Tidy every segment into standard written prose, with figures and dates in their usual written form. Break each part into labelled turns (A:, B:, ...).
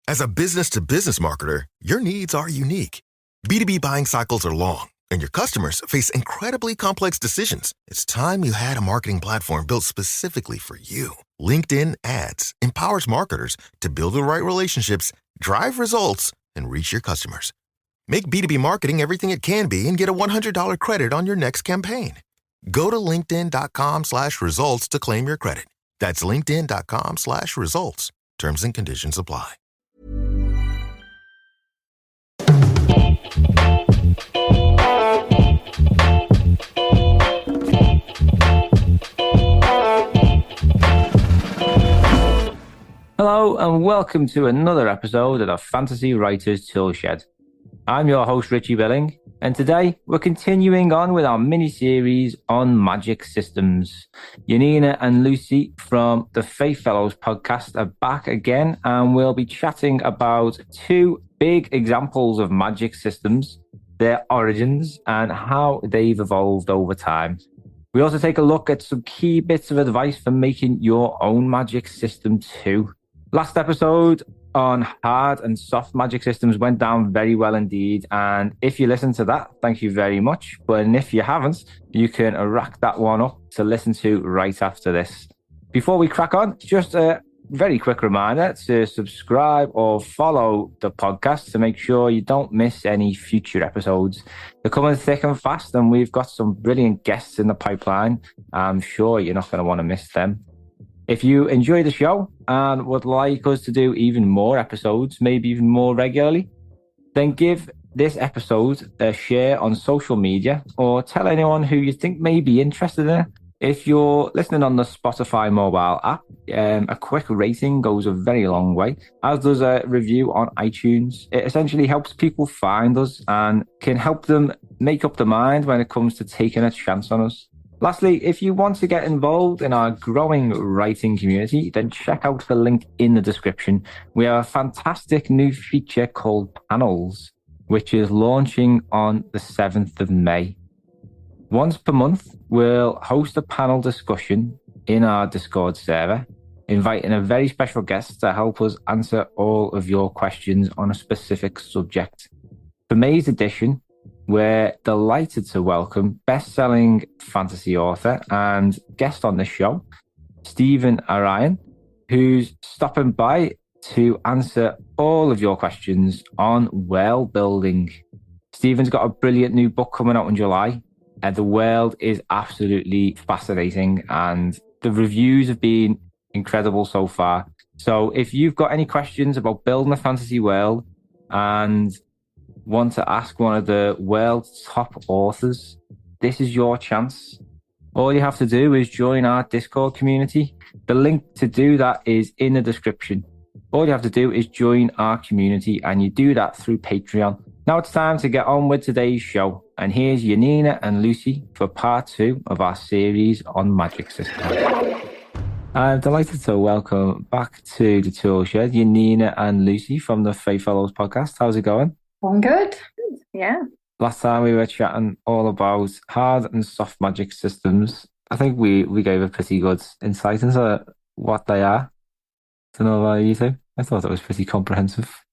A: As a business-to-business marketer, your needs are unique. B2B buying cycles are long, and your customers face incredibly complex decisions. It's time you had a marketing platform built specifically for you. LinkedIn Ads empowers marketers to build the right relationships, drive results, and reach your customers. Make B2B marketing everything it can be and get a $100 credit on your next campaign. Go to linkedin.com/results to claim your credit. That's linkedin.com/results. Terms and conditions apply.
B: Hello and welcome to another episode of the Fantasy Writers Toolshed. I'm your host Richie Billing, and today we're continuing on with our mini-series on magic systems. Janina and Lucy from the Fey Fellowes Podcast are back again, and we'll be chatting about two big examples of magic systems, their origins, and how they've evolved over time. We also take a look at some key bits of advice for making your own magic system too. Last episode on hard and soft magic systems went down very well indeed, and if you listened to that, thank you very much. But if you haven't, you can rack that one up to listen to right after this. Before we crack on, just a very quick reminder to subscribe or follow the podcast to make sure you don't miss any future episodes. They're coming thick and fast, and we've got some brilliant guests in the pipeline. I'm sure you're not going to want to miss them. If you enjoy the show and would like us to do even more episodes, maybe even more regularly, then give this episode a share on social media or tell anyone who you think may be interested in it. If you're listening on the Spotify mobile app, a quick rating goes a very long way, as does a review on iTunes. It essentially helps people find us and can help them make up their mind when it comes to taking a chance on us. Lastly, if you want to get involved in our growing writing community, then check out the link in the description. We have a fantastic new feature called Panels, which is launching on the 7th of May. Once per month, we'll host a panel discussion in our Discord server, inviting a very special guest to help us answer all of your questions on a specific subject. For May's edition, we're delighted to welcome best-selling fantasy author and guest on the show, Stephen Arndt, who's stopping by to answer all of your questions on world building. Stephen's got a brilliant new book coming out in July, and the world is absolutely fascinating, and the reviews have been incredible so far. So if you've got any questions about building a fantasy world and want to ask one of the world's top authors, this is your chance. All you have to do is join our Discord community. The link to do that is in the description. All you have to do is join our community, and you do that through Patreon. Now it's time to get on with today's show, and here's Janina and Lucy for part 2 of our series on magic systems. I'm delighted to welcome back to the Toolshed Janina and Lucy from the Fey Fellowes Podcast. How's it going?
C: I'm good. Yeah.
B: Last time we were chatting all about hard and soft magic systems. I think we gave a pretty good insight into what they are. I don't know about you two. I thought it was pretty comprehensive.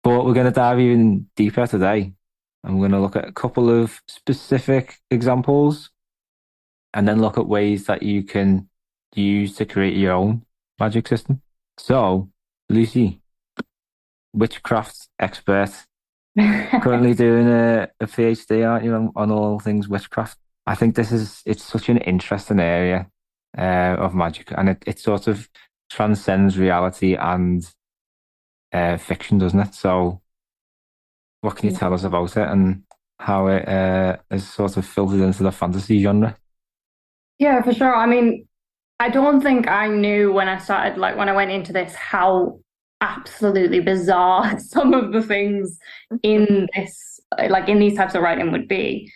B: But we're going to dive even deeper today. And we're going to look at a couple of specific examples and then look at ways that you can use to create your own magic system. So, Lucy, witchcraft expert. Currently doing a PhD, aren't you, on all things witchcraft? I think it's such an interesting area of magic, and it sort of transcends reality and fiction, doesn't it? So what can you tell us about it and how it is sort of filtered into the fantasy genre?
C: Yeah, for sure. I mean, I don't think I knew when I started, like when I went into this, how absolutely bizarre some of the things in this, like in these types of writing would be.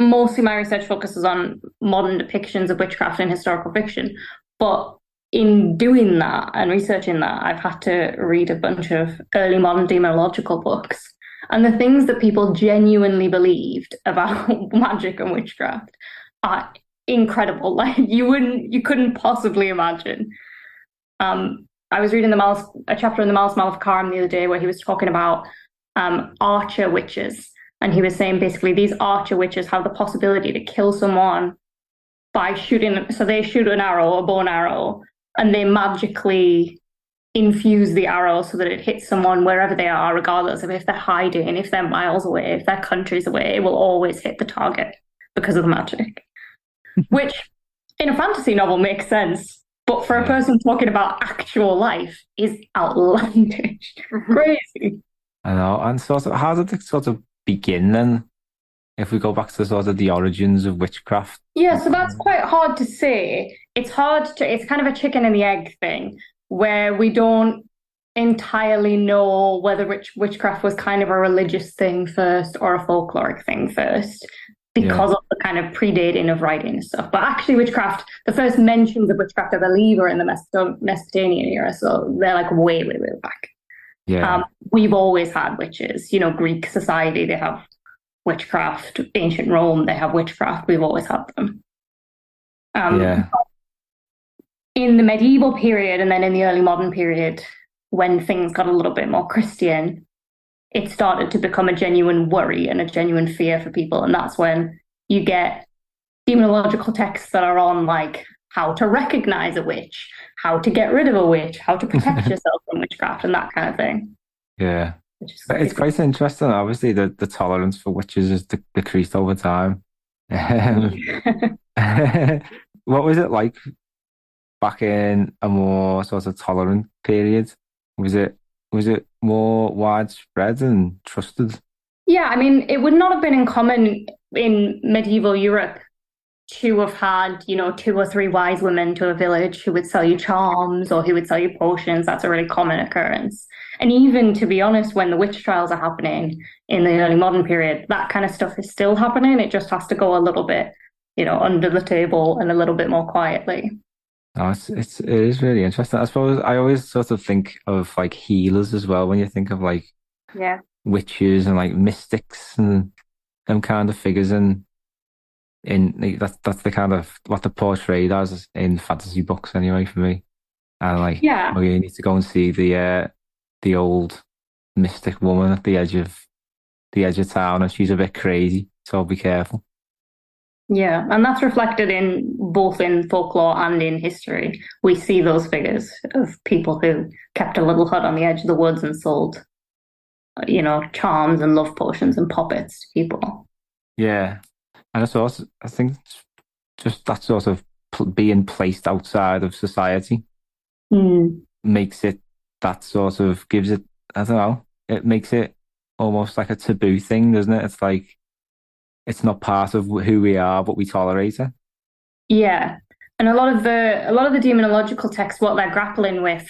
C: Mostly my research focuses on modern depictions of witchcraft in historical fiction, but in doing that and researching that, I've had to read a bunch of early modern demonological books, and the things that people genuinely believed about magic and witchcraft are incredible. Like you couldn't possibly imagine. I was reading a chapter in the Miles Maleficarum the other day where he was talking about archer witches. And he was saying basically these archer witches have the possibility to kill someone by shooting. So they shoot an arrow, a bow and arrow, and they magically infuse the arrow so that it hits someone wherever they are, regardless of if they're hiding, if they're miles away, if they're countries away. It will always hit the target because of the magic. Which, in a fantasy novel, makes sense. But for a person talking about actual life is outlandish. Crazy.
B: I know. And sort of, how did it sort of begin then? If we go back to sort of the origins of witchcraft.
C: Yeah, so that's quite hard to say. It's kind of a chicken and the egg thing, where we don't entirely know whether witchcraft was kind of a religious thing first or a folkloric thing first, because of the kind of predating of writing and stuff. But actually witchcraft, the first mentions of witchcraft, I believe, are in the Mesopotamian era, so they're like way, way, way back.
B: Yeah.
C: We've always had witches. Greek society, they have witchcraft. Ancient Rome, they have witchcraft. We've always had them. In the medieval period and then in the early modern period, when things got a little bit more Christian, it started to become a genuine worry and a genuine fear for people. And that's when you get demonological texts that are on like how to recognize a witch, how to get rid of a witch, how to protect yourself from witchcraft and that kind of thing.
B: Yeah. It's quite interesting. Obviously, the tolerance for witches has decreased over time. What was it like back in a more sort of tolerant period? Was it more widespread and trusted?
C: Yeah, I mean, it would not have been uncommon in medieval Europe to have had, 2 or 3 wise women to a village who would sell you charms or who would sell you potions. That's a really common occurrence. And even, to be honest, when the witch trials are happening in the early modern period, that kind of stuff is still happening. It just has to go a little bit, under the table and a little bit more quietly.
B: Oh, it is really interesting. I suppose I always sort of think of like healers as well when you think of like witches and like mystics and them kind of figures, and that's the kind of what they're portrayed as in fantasy books anyway for me. And like, you need to go and see the old mystic woman at the edge of town, and she's a bit crazy, so be careful.
C: Yeah, and that's reflected in both in folklore and in history. We see those figures of people who kept a little hut on the edge of the woods and sold, charms and love potions and puppets to people. Yeah,
B: and I think just that sort of being placed outside of society makes it, that sort of gives it, I don't know, it makes it almost like a taboo thing, doesn't it? It's like, it's not part of who we are, but we tolerate it.
C: Yeah. And a lot of the demonological texts, what they're grappling with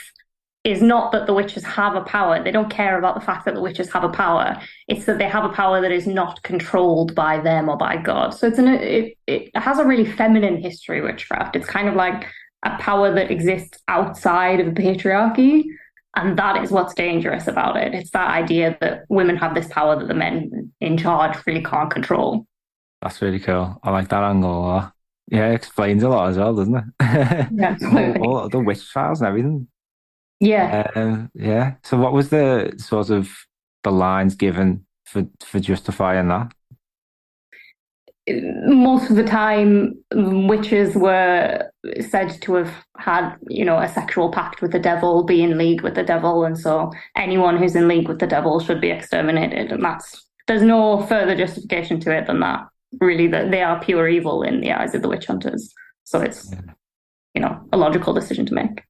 C: is not that the witches have a power. They don't care about the fact that the witches have a power. It's that they have a power that is not controlled by them or by God. So it has a really feminine history, witchcraft. It's kind of like a power that exists outside of the patriarchy. And that is what's dangerous about it. It's that idea that women have this power that the men in charge really can't control.
B: That's really cool. I like that angle. Yeah, it explains a lot as well, doesn't it?
C: Yeah, absolutely.
B: all the witch trials and everything.
C: Yeah.
B: Yeah. So what was the sort of the lines given for justifying that?
C: Most of the time, witches were said to have had, a sexual pact with the devil, be in league with the devil, and so anyone who's in league with the devil should be exterminated. And there's no further justification to it than that. Really, that they are pure evil in the eyes of the witch hunters. So it's, a logical decision to make.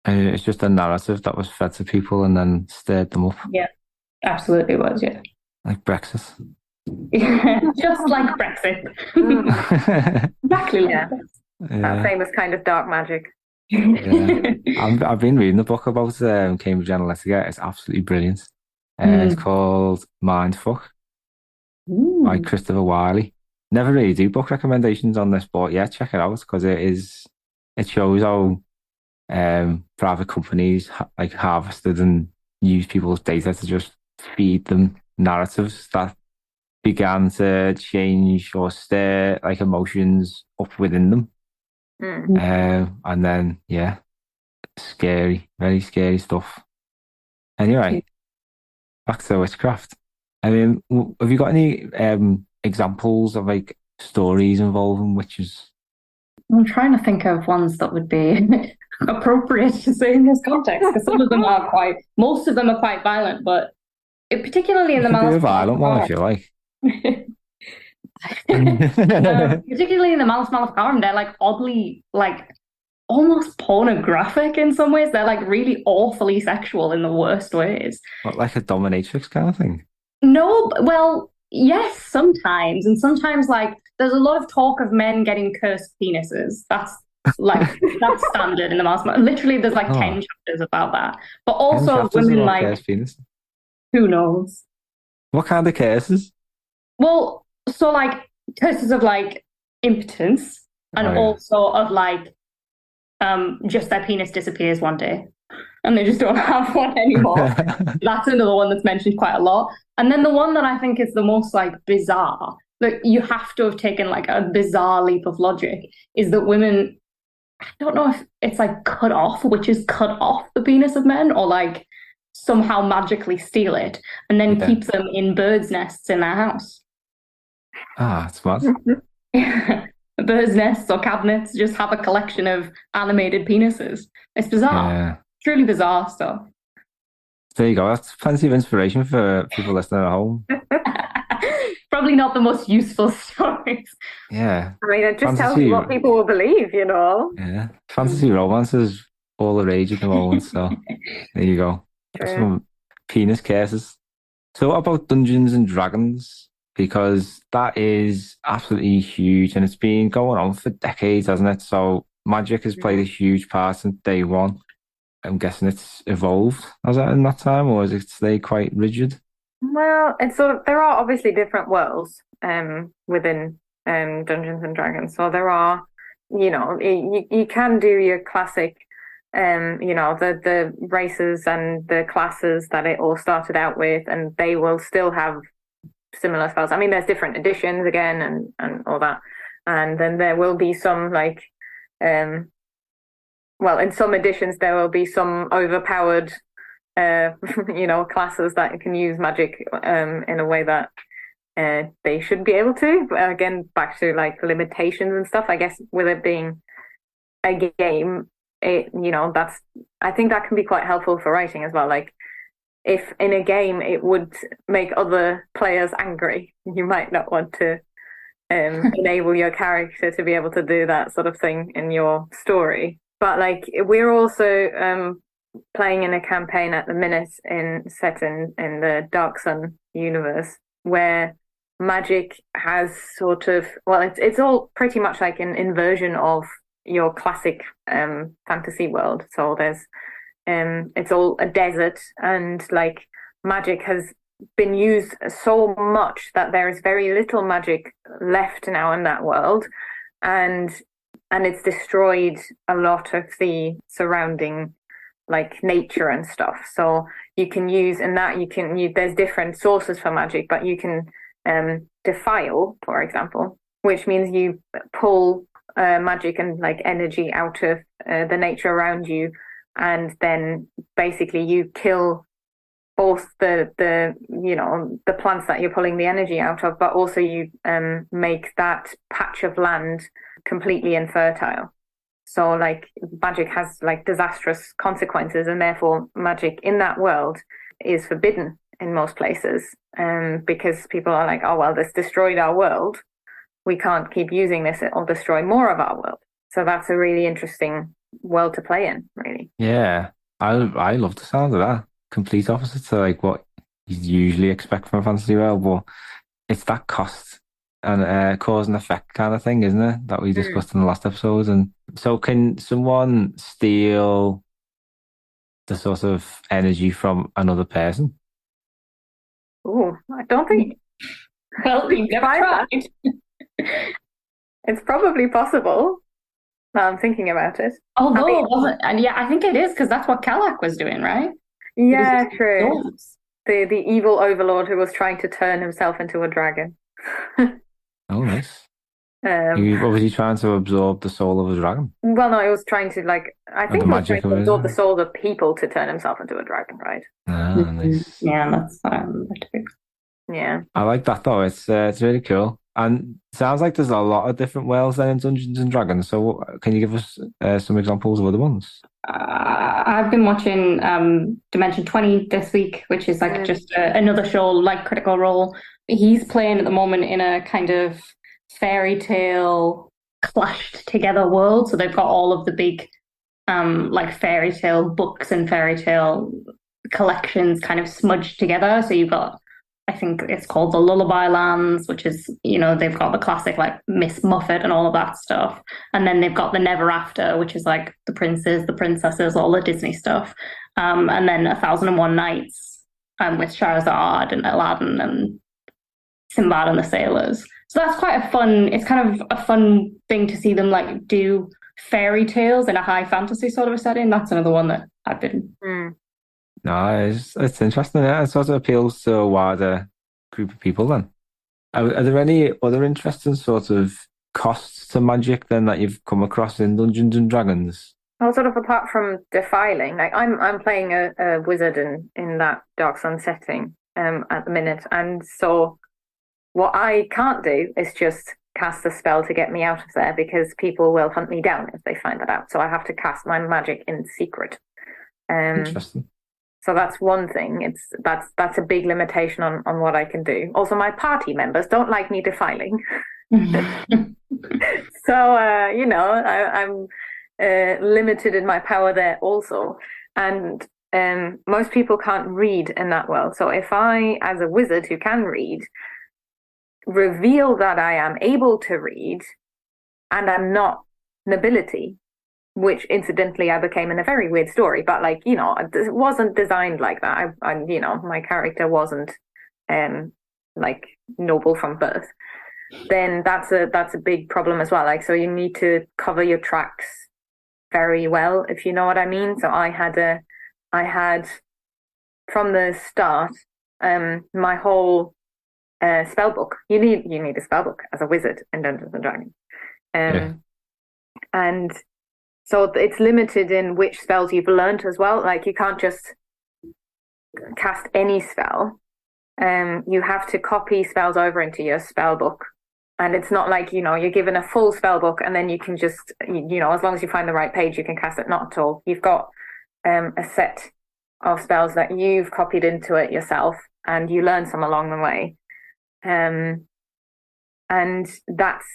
B: And it's just a narrative that was fed to people and then stirred them up.
C: Yeah, absolutely was. Yeah,
B: like Brexit.
C: Just like Brexit. Exactly like that.
D: That famous kind of dark magic.
B: Yeah. I've been reading the book about Cambridge Analytica. It's absolutely brilliant. It's called Mindfuck by Christopher Wiley. Never really do book recommendations on this, but yeah, check it out because it shows how private companies harvested and used people's data to just feed them narratives that began to change or stir emotions up within them. And then Scary, very scary stuff. Anyway, back to witchcraft. I mean, have you got any examples of like stories involving witches?
C: I'm trying to think of ones that would be appropriate to say in this context, because most of them are quite violent, but particularly in
B: You
C: the
B: can do a
C: Malice
B: violent one if you like.
C: particularly in the Malice Maleficarum, they're like oddly, like almost pornographic in some ways. They're like really awfully sexual in the worst ways.
B: What, like a dominatrix kind of thing?
C: No, well, yes, sometimes. And sometimes, like, there's a lot of talk of men getting cursed penises. That's that's standard in the Malice. Literally, there's like 10 chapters about that. But also, women like,
B: cursed penis?
C: Who knows?
B: What kind of curses?
C: Well, so like curses of like impotence and also of like just their penis disappears one day and they just don't have one anymore. That's another one that's mentioned quite a lot. And then the one that I think is the most like bizarre, that you have to have taken like a bizarre leap of logic, is that women, I don't know if it's like witches cut off the penis of men or like somehow magically steal it and then keep them in birds' nests in their house.
B: That's mad.
C: Birds' nests or cabinets just have a collection of animated penises. It's bizarre. Yeah. Truly bizarre stuff.
B: There you go. That's plenty of inspiration for people listening at home.
C: Probably not the most useful stories.
B: Yeah.
D: I mean, it just tells you what people will believe, you know?
B: Yeah. Fantasy romance is all the rage at the moment. So there you go. Some penis cases. So what about Dungeons and Dragons? Because that is absolutely huge and it's been going on for decades, hasn't it? So magic has played a huge part since day one. I'm guessing it's evolved, has it, in that time, or is it stayed quite rigid?
D: Well, it's sort of, there are obviously different worlds within Dungeons and Dragons. So there are, you know, you can do your classic, you know, the races and the classes that it all started out with, and they will still have similar spells. I mean, there's different editions again and all that. And then there will be some like, well, in some editions, there will be some overpowered, you know, classes that can use magic in a way that they should be able to. But again, back to like limitations and stuff. I guess with it being a game, you know, I think that can be quite helpful for writing as well. Like, if in a game it would make other players angry, you might not want to enable your character to be able to do that sort of thing in your story. But like, we're also playing in a campaign at the minute set in the Dark Sun universe, where magic has sort of, well, it's all pretty much like an inversion of your classic fantasy world. So there's it's all a desert, and like magic has been used so much that there is very little magic left now in that world, and it's destroyed a lot of the surrounding like nature and stuff. So you can use in that there's different sources for magic, but you can defile, for example, which means you pull magic and like energy out of the nature around you. And then basically you kill both the you know, the plants that you're pulling the energy out of, but also you make that patch of land completely infertile. So like magic has like disastrous consequences, and therefore magic in that world is forbidden in most places, because people are like, oh well, this destroyed our world, we can't keep using this, it'll destroy more of our world. So that's a really interesting world to play in, really.
B: Yeah, I love the sound of that. Complete opposite to like what you usually expect from a fantasy world, but it's that cost and cause and effect kind of thing, isn't it? That we discussed in the last episode. And so, can someone steal the sort of energy from another person?
D: Oh, I don't think.
C: Well, we've never tried.
D: It's probably possible. Now I'm thinking about it.
C: Although it wasn't, and yeah, I think it is, because that's what Kalak was doing, right?
D: Yeah, true. The evil overlord who was trying to turn himself into a dragon.
B: Oh, nice. What was he trying to absorb the soul of a dragon?
D: Well, no, he was trying to I think he was trying to absorb the souls of people to turn himself into a dragon, right?
B: Nice.
C: Yeah, that's
D: yeah.
B: I like that though. It's really cool. And it sounds like there's a lot of different worlds then in Dungeons and Dragons. So can you give us some examples of other ones?
C: I've been watching Dimension 20 this week, which is like just another show like Critical Role. He's playing at the moment in a kind of fairy tale clashed together world. So they've got all of the big like fairy tale books and fairy tale collections kind of smudged together. So you've got, I think it's called the Lullaby Lands, which is, they've got the classic like Miss Muffet and all of that stuff. And then they've got the Never After, which is like the princes, the princesses, all the Disney stuff. And then 1001 Nights with Shahrazad and Aladdin and Sinbad and the Sailors. So that's quite it's kind of a fun thing to see them like do fairy tales in a high fantasy sort of a setting. That's another one that I've been.
B: No, it's interesting. Yeah, it sort of appeals to a wider group of people then. Are there any other interesting sort of costs to magic then that you've come across in Dungeons and Dragons?
D: Well, sort of apart from defiling, like I'm playing a wizard in that Dark Sun setting at the minute, and so what I can't do is just cast a spell to get me out of there because people will hunt me down if they find that out. So I have to cast my magic in secret.
B: Interesting.
D: So that's one thing. That's a big limitation on what I can do. Also, my party members don't like me defiling. So I'm limited in my power there also. And most people can't read in that world. So if I, as a wizard who can read, reveal that I am able to read and I'm not nobility, which incidentally I became in a very weird story, but it wasn't designed like that. My character wasn't like noble from birth. Then that's a big problem as well. Like, so you need to cover your tracks very well, if you know what I mean. So I had from the start my whole spell book. You need a spell book as a wizard in Dungeons and Dragons, and so it's limited in which spells you've learned as well. Like you can't just cast any spell. You have to copy spells over into your spell book. And it's not like, you're given a full spell book and then you can just, as long as you find the right page, you can cast it. Not at all. You've got a set of spells that you've copied into it yourself and you learn some along the way. And that's,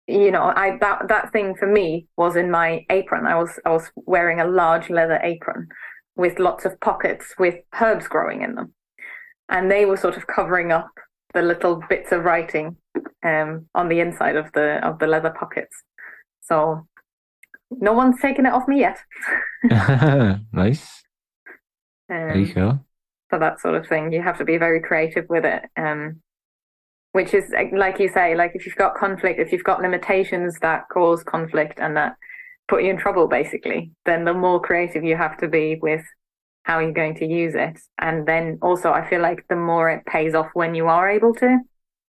D: that thing for me was in my apron. I was wearing a large leather apron with lots of pockets with herbs growing in them. And they were sort of covering up the little bits of writing on the inside of the leather pockets. So no one's taken it off me yet.
B: Nice. Very cool.
D: So that sort of thing, you have to be very creative with it. Which is, like you say, like if you've got conflict, if you've got limitations that cause conflict and that put you in trouble, basically, then the more creative you have to be with how you're going to use it. And then also, I feel like the more it pays off when you are able to.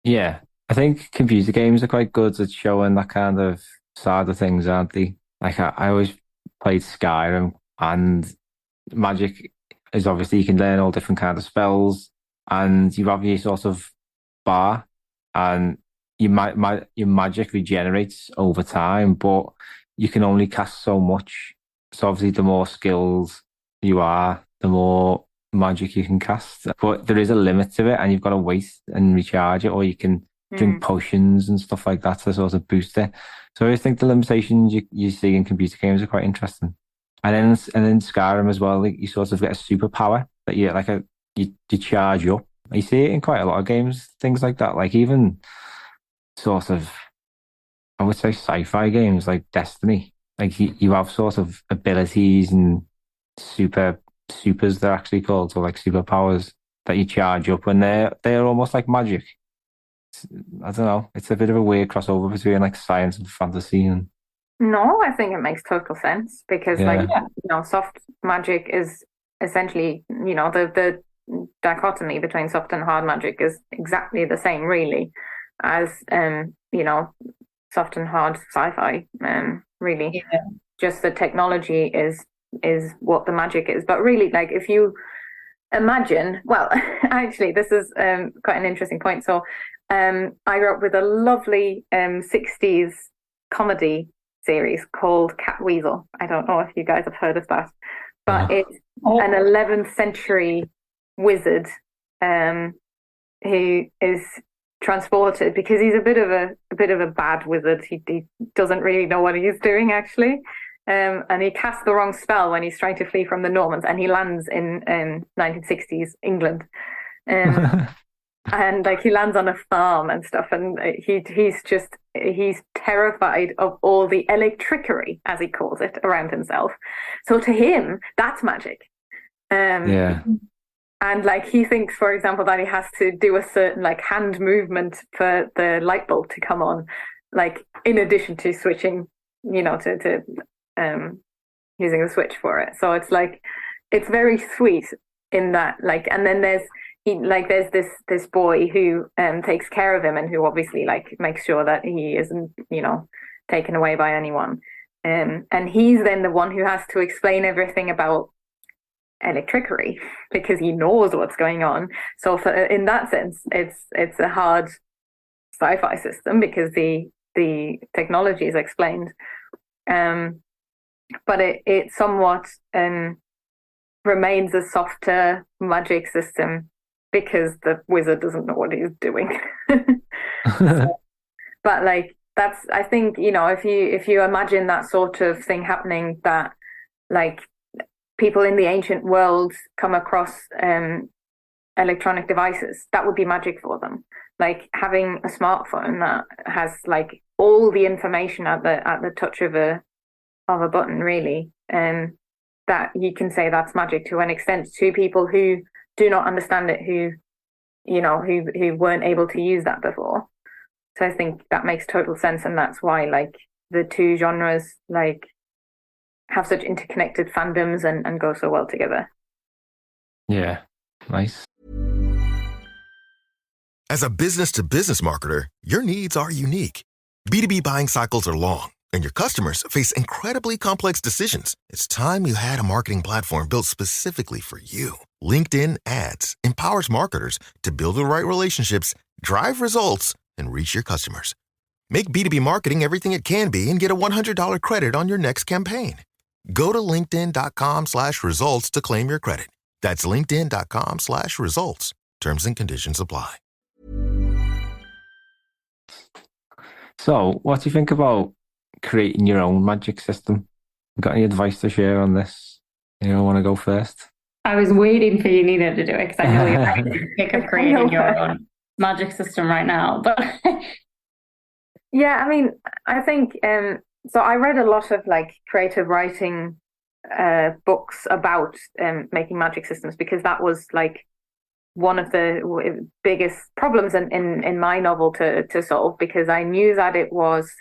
D: Yeah.
B: I think computer games are quite good at showing that kind of side of things, aren't they? Like I always played Skyrim, and magic is obviously you can learn all different kinds of spells, and you have your sort of bar, and your magic regenerates over time, but you can only cast so much. So obviously, the more skills you are, the more magic you can cast. But there is a limit to it, and you've got to wait and recharge it, or you can drink potions and stuff like that to sort of boost it. So I think the limitations you see in computer games are quite interesting. And then Skyrim as well, like you sort of get a superpower that you charge up. You see it in quite a lot of games, things like that. Like even sort of, I would say sci-fi games like Destiny. Like you have sort of abilities and supers they're actually called, or like superpowers that you charge up, and they're almost like magic. I don't know. It's a bit of a weird crossover between like science and fantasy. And
D: no, I think it makes total sense because soft magic is essentially, the dichotomy between soft and hard magic is exactly the same, really, as soft and hard sci-fi, really.
C: Yeah.
D: Just the technology is what the magic is. But really, like, if you imagine, well, actually, this is quite an interesting point. So I grew up with a lovely 60s comedy series called Cat Weasel. I don't know if you guys have heard of that, but it's an 11th century wizard who is transported because he's a bit of a bad wizard. He doesn't really know what he's doing, actually. And he casts the wrong spell when he's trying to flee from the Normans, and he lands in 1960s England. And like he lands on a farm and stuff, and he's terrified of all the electrickery, as he calls it, around himself. So to him, that's magic.
B: Yeah.
D: And like he thinks, for example, that he has to do a certain like hand movement for the light bulb to come on, like in addition to switching, to using the switch for it. So it's like it's very sweet in that, like, and then there's this boy who takes care of him and who obviously like makes sure that he isn't taken away by anyone, and he's then the one who has to explain everything about electrickery because he knows what's going on. So in that sense, it's a hard sci-fi system because the technology is explained, but it somewhat remains a softer magic system because the wizard doesn't know what he's doing. But like that's, I think, if you imagine that sort of thing happening, that like people in the ancient world come across electronic devices, that would be magic for them. Like having a smartphone that has like all the information at the touch of a button, really, that you can say that's magic to an extent to people who do not understand it, who weren't able to use that before. So I think that makes total sense, and that's why like the two genres like have such interconnected fandoms and go so well together.
B: Yeah, nice.
A: As a business-to-business marketer, your needs are unique. B2B buying cycles are long, and your customers face incredibly complex decisions. It's time you had a marketing platform built specifically for you. LinkedIn Ads empowers marketers to build the right relationships, drive results, and reach your customers. Make B2B marketing everything it can be and get a $100 credit on your next campaign. Go to linkedin.com/results to claim your credit. That's linkedin.com/results. Terms and conditions apply.
B: So, what do you think about creating your own magic system? Got any advice to share on this? You want to go first?
C: I was waiting for you, Nina, to do it because I know you're having to pick up creating your own magic system right now. But
D: yeah, I mean, I think so I read a lot of like creative writing books about making magic systems because that was like one of the biggest problems in my novel to solve, because I knew that it was,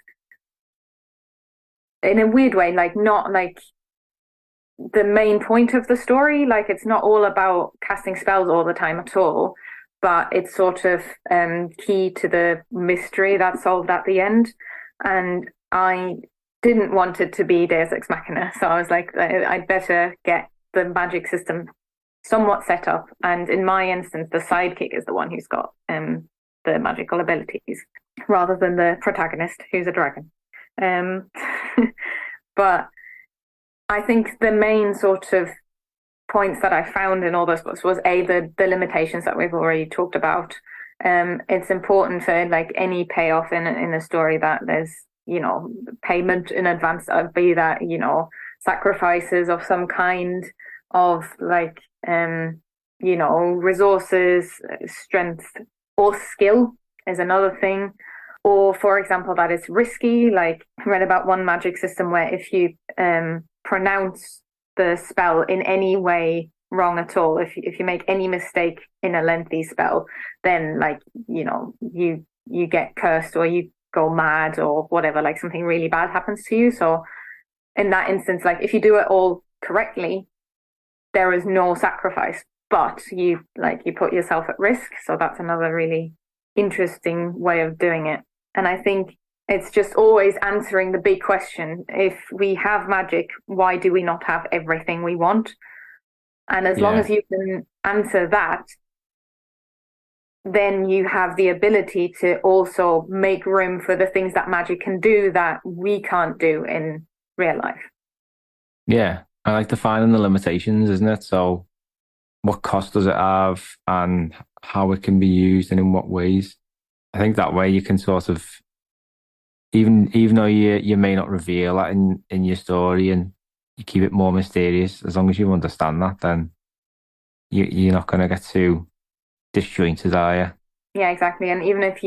D: in a weird way, like not like the main point of the story. Like it's not all about casting spells all the time at all, but it's sort of key to the mystery that's solved at the end. And I didn't want it to be Deus Ex Machina, so I was like, I'd better get the magic system somewhat set up. And in my instance, the sidekick is the one who's got the magical abilities, rather than the protagonist, who's a dragon. But I think the main sort of points that I found in all those books was the limitations that we've already talked about. It's important for like any payoff in a story that there's payment in advance, be that sacrifices of some kind, of like resources, strength, or skill is another thing. Or, for example, that it's risky. Like I read about one magic system where if you pronounce the spell in any way wrong at all, if you make any mistake in a lengthy spell, then like you get cursed, or you go mad, or whatever, like something really bad happens to you. So in that instance, like if you do it all correctly, there is no sacrifice, but you put yourself at risk. So that's another really interesting way of doing it. And I think it's just always answering the big question. If we have magic, why do we not have everything we want? And as long as you can answer that, then you have the ability to also make room for the things that magic can do that we can't do in real life.
B: Yeah, I like defining the limitations, isn't it? So what cost does it have and how it can be used and in what ways? I think that way you can sort of, even though you may not reveal that in your story and you keep it more mysterious, as long as you understand that, then you're not going to get too disjointed, are you?
D: Yeah, exactly. And even if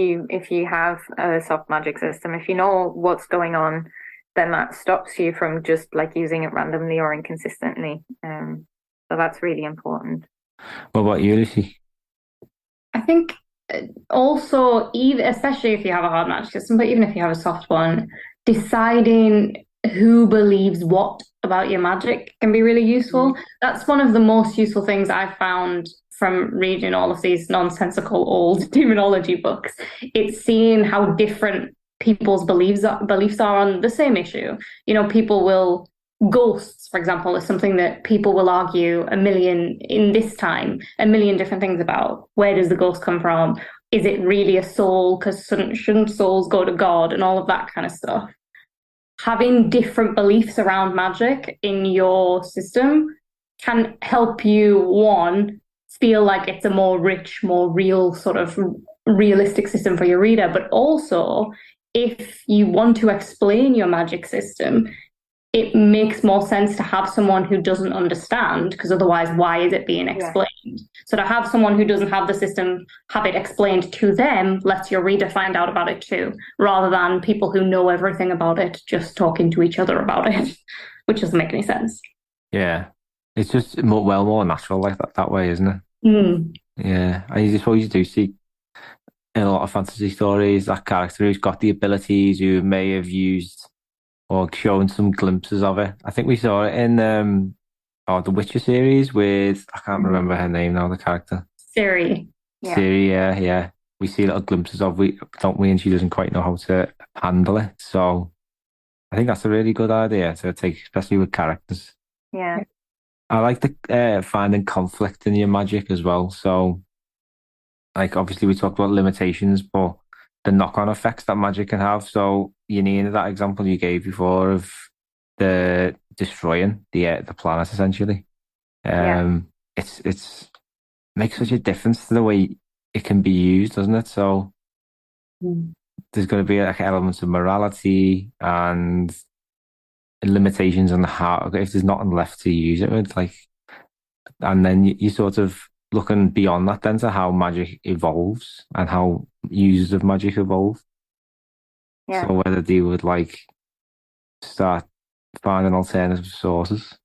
D: you have a soft magic system, if you know what's going on, then that stops you from just like using it randomly or inconsistently. So that's really important.
B: What about you, Lucy?
C: I think also, even especially if you have a hard magic system, but even if you have a soft one, deciding who believes what about your magic can be really useful. That's one of the most useful things I've found from reading all of these nonsensical old demonology books. It's seeing how different people's beliefs are on the same issue. You know, ghosts, for example, is something that people will argue a million different things about. Where does the ghost come from? Is it really a soul? Because shouldn't souls go to God and all of that kind of stuff? Having different beliefs around magic in your system can help you, one, feel like it's a more rich, more real, sort of realistic system for your reader, but also if you want to explain your magic system, it makes more sense to have someone who doesn't understand, because otherwise, why is it being explained? Yeah. So to have someone who doesn't have the system, have it explained to them, lets your reader find out about it too, rather than people who know everything about it just talking to each other about it, which doesn't make any sense.
B: Yeah. It's just more natural like that way, isn't it?
C: Mm.
B: Yeah. I suppose you do see in a lot of fantasy stories that character who's got the abilities, who may have used or shown some glimpses of it. I think we saw it in the Witcher series with, I can't remember her name now, the character.
C: Ciri.
D: Yeah.
B: Ciri, yeah. We see little glimpses of don't we? And she doesn't quite know how to handle it. So I think that's a really good idea to take, especially with characters.
D: Yeah.
B: I like the finding conflict in your magic as well. So, like, obviously we talked about limitations, but the knock-on effects that magic can have. So, Janina, that example you gave before of the destroying the planet, essentially. It's makes such a difference to the way it can be used, doesn't it? So, there's going to be like elements of morality and limitations on how, if there's nothing left to use it with, like, and then you sort of looking beyond that then to how magic evolves and how users of magic evolve.
D: Yeah.
B: So whether they would like start finding alternative sources,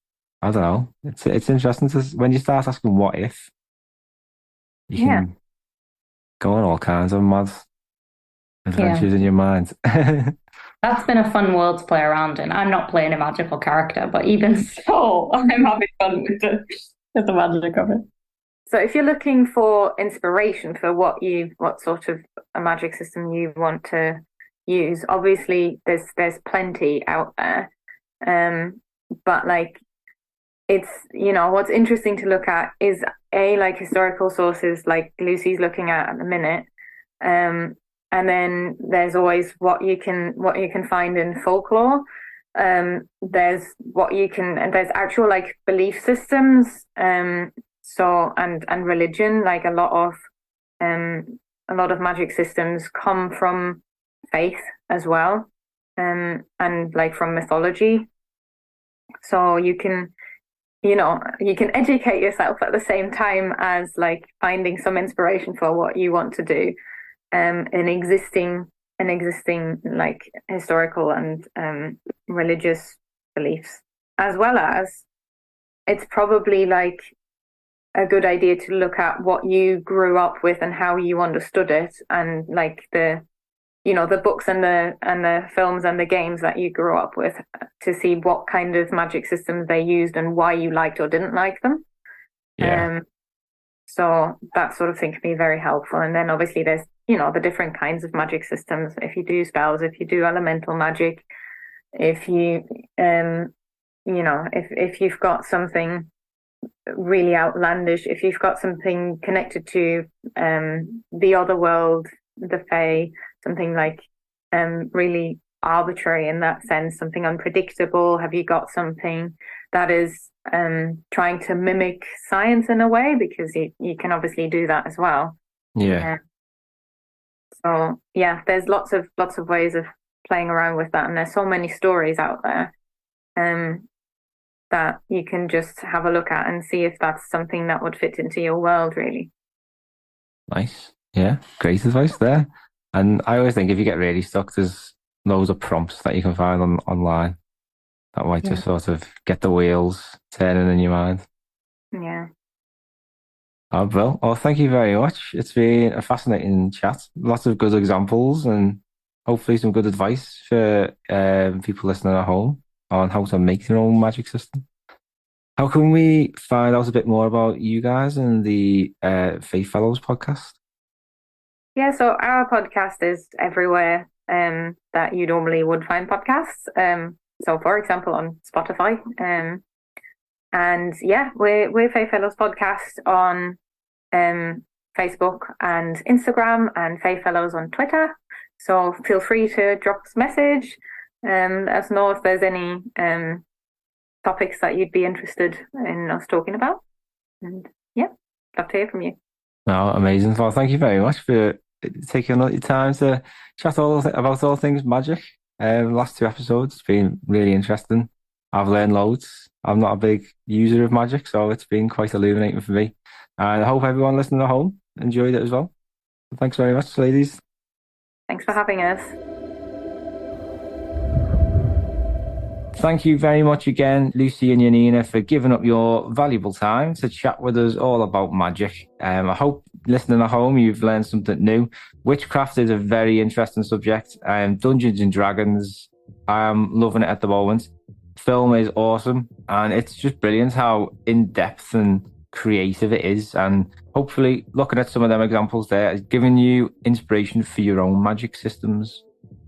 B: I don't know. It's interesting to when you start asking what if, you can go on all kinds of mad adventures in your mind.
C: That's been a fun world to play around in. I'm not playing a magical character, but even so, I'm having fun with the magic of it.
D: So if you're looking for inspiration for what sort of a magic system you want to use, obviously there's plenty out there. But like it's, you know, what's interesting to look at is like historical sources like Lucy's looking at the minute. And then there's always what you can find in folklore. There's actual like belief systems. So and religion, like a lot of magic systems come from faith as well, and like from mythology. So you can educate yourself at the same time as like finding some inspiration for what you want to do, in existing like historical and religious beliefs, as well as it's probably like a good idea to look at what you grew up with and how you understood it, and like the books and the films and the games that you grew up with, to see what kind of magic systems they used and why you liked or didn't like them.
B: Yeah.
D: So that sort of thing can be very helpful. And then obviously there's the different kinds of magic systems. If you do spells, if you do elemental magic, if you, if you've got something really outlandish, if you've got something connected to the other world, the Fey, something like really arbitrary in that sense, something unpredictable. Have you got something that is trying to mimic science in a way? Because you can obviously do that as well.
B: Yeah.
D: So yeah, there's lots of ways of playing around with that, and there's so many stories out there that you can just have a look at and see if that's something that would fit into your world, really.
B: Nice. Yeah, great advice there. And I always think if you get really stuck, there's loads of prompts that you can find online that might just sort of get the wheels turning in your mind.
D: Yeah.
B: Oh, Bill. Well, thank you very much. It's been a fascinating chat. Lots of good examples and hopefully some good advice for people listening at home on how to make their own magic system. How can we find out a bit more about you guys and the Fey Fellowes podcast?
D: Yeah, so our podcast is everywhere that you normally would find podcasts. So, for example, on Spotify. And yeah, we're Fey Fellowes Podcast on Facebook and Instagram, and Fey Fellowes on Twitter. So feel free to drop us a message. Let us know if there's any topics that you'd be interested in us talking about. And yeah, love to hear from you.
B: Oh, amazing. Well, thank you very much for taking your time to chat about all things magic. Last 2 episodes, it's been really interesting. I've learned loads. I'm not a big user of magic, so it's been quite illuminating for me. And I hope everyone listening at home enjoyed it as well. Thanks very much, ladies.
D: Thanks for having us.
B: Thank you very much again, Lucy and Janina, for giving up your valuable time to chat with us all about magic. I hope listening at home you've learned something new. Witchcraft is a very interesting subject. Dungeons and Dragons, I am loving it at the moment. Film is awesome, and it's just brilliant how in-depth and creative it is. And hopefully looking at some of them examples there has given you inspiration for your own magic systems.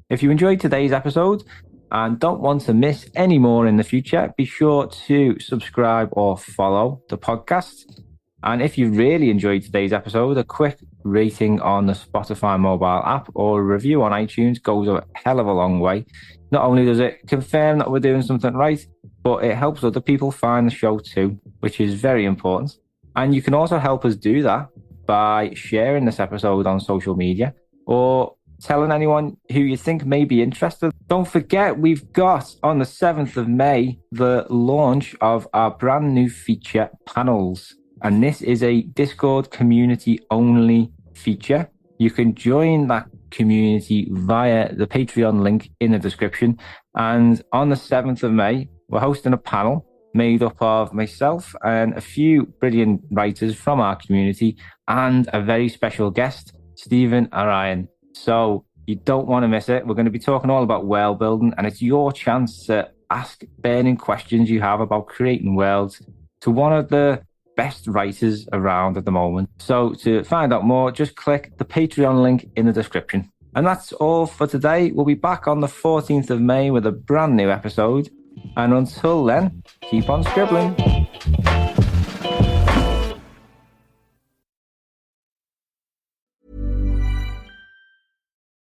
B: If you enjoyed today's episode and don't want to miss any more in the future, be sure to subscribe or follow the podcast. And if you really enjoyed today's episode, a quick rating on the Spotify mobile app or a review on iTunes goes a hell of a long way. Not only does it confirm that we're doing something right, but it helps other people find the show too, which is very important. And you can also help us do that by sharing this episode on social media or telling anyone who you think may be interested. Don't forget, we've got on the 7th of May, the launch of our brand new feature, Panels. And this is a Discord community only feature. You can join that community via the Patreon link in the description. And on the 7th of May, we're hosting a panel made up of myself and a few brilliant writers from our community and a very special guest, Stephen Arndt. So you don't want to miss it. We're going to be talking all about world building, and it's your chance to ask burning questions you have about creating worlds to one of the best writers around at the moment. So to find out more, just click the Patreon link in the description. And that's all for today. We'll be back on the 14th of May with a brand new episode. And until then, keep on scribbling.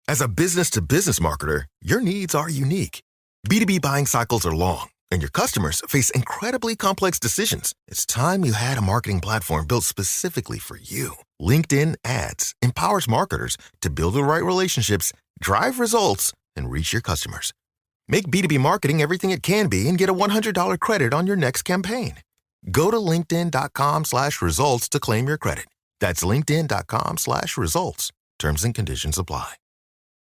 A: As a business-to-business marketer, your needs are unique. B2B buying cycles are long, and your customers face incredibly complex decisions. It's time you had a marketing platform built specifically for you. LinkedIn Ads empowers marketers to build the right relationships, drive results, and reach your customers. Make B2B marketing everything it can be and get a $100 credit on your next campaign. Go to linkedin.com/results to claim your credit. That's linkedin.com/results. Terms and conditions apply.